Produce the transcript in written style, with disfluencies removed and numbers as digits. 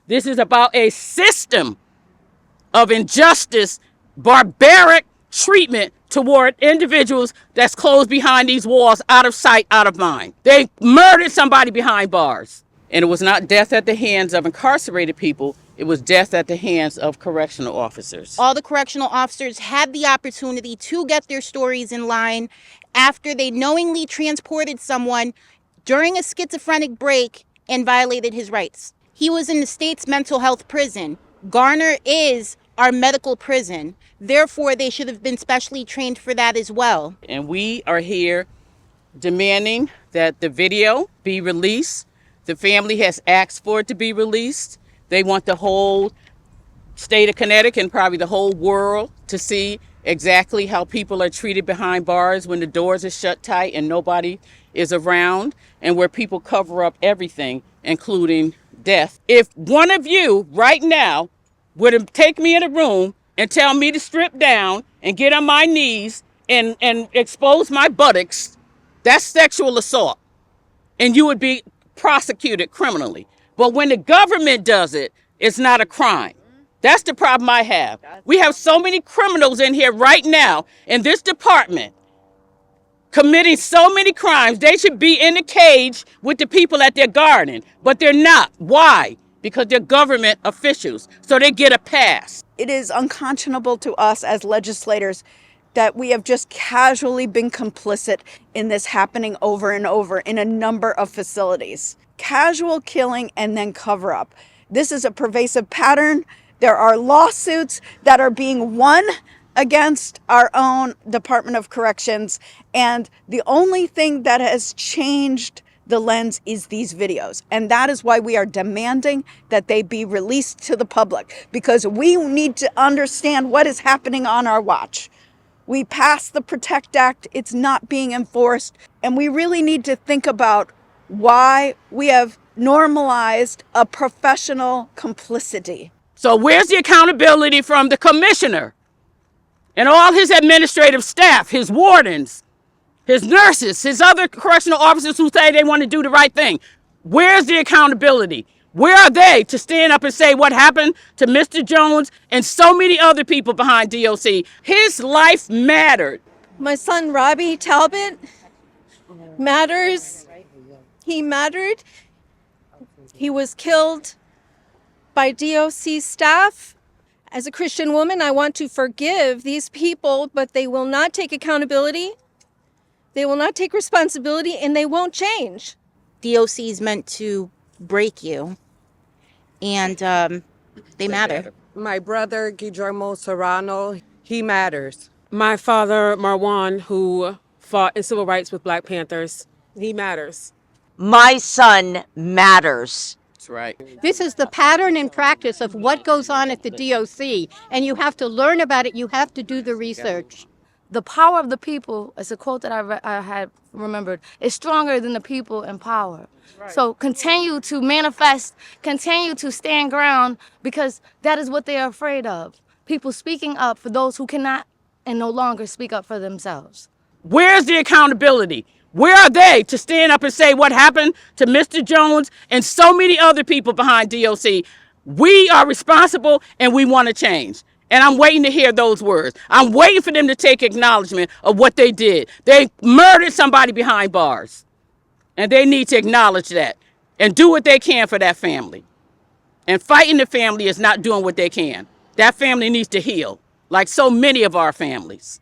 This is about a system of injustice, barbaric treatment toward individuals that's closed behind these walls, out of sight, out of mind. They murdered somebody behind bars. And it was not death at the hands of incarcerated people. It was death at the hands of correctional officers. All the correctional officers had the opportunity to get their stories in line after they knowingly transported someone during a schizophrenic break and violated his rights. He was in the state's mental health prison. Garner is our medical prison. Therefore, they should have been specially trained for that as well. And we are here demanding that the video be released. The family has asked for it to be released. They want the whole state of Connecticut and probably the whole world to see exactly how people are treated behind bars when the doors are shut tight and nobody is around, and where people cover up everything, including death. If one of you right now would take me in a room and tell me to strip down and get on my knees and expose my buttocks, that's sexual assault. And you would be prosecuted criminally. But when the government does it, it's not a crime. That's the problem I have. We have so many criminals in here right now in this department committing so many crimes. They should be in the cage with the people that they're guarding, but they're not. Why? Because they're government officials, so they get a pass. It is unconscionable to us as legislators that we have just casually been complicit in this happening over and over in a number of facilities. Casual killing and then cover up. This is a pervasive pattern. There are lawsuits that are being won against our own Department of Corrections. And the only thing that has changed the lens is these videos. And that is why we are demanding that they be released to the public, because we need to understand what is happening on our watch. We passed the PROTECT Act. It's not being enforced. And we really need to think about why we have normalized a professional complicity. So where's the accountability from the commissioner and all his administrative staff, his wardens, his nurses, his other correctional officers who say they want to do the right thing? Where's the accountability? Where are they to stand up and say what happened to Mr. Jones and so many other people behind DOC? His life mattered. My son, Robbie Talbot, matters. He mattered. He was killed by DOC staff. As a Christian woman, I want to forgive these people, but they will not take accountability. They will not take responsibility, and they won't change. DOC is meant to break you, and they matter. My brother, Guillermo Serrano, he matters. My father, Marwan, who fought in civil rights with Black Panthers, he matters. My son matters. That's right. This is the pattern and practice of what goes on at the DOC, and you have to learn about it. You have to do the research. The power of the people, it's a quote that I had remembered, is stronger than the people in power. Right. So continue to manifest, continue to stand ground, because that is what they are afraid of. People speaking up for those who cannot and no longer speak up for themselves. Where's the accountability? Where are they to stand up and say what happened to Mr. Jones and so many other people behind DOC? We are responsible and we want to change. And I'm waiting to hear those words. I'm waiting for them to take acknowledgement of what they did. They murdered somebody behind bars. And they need to acknowledge that and do what they can for that family. And fighting the family is not doing what they can. That family needs to heal, like so many of our families.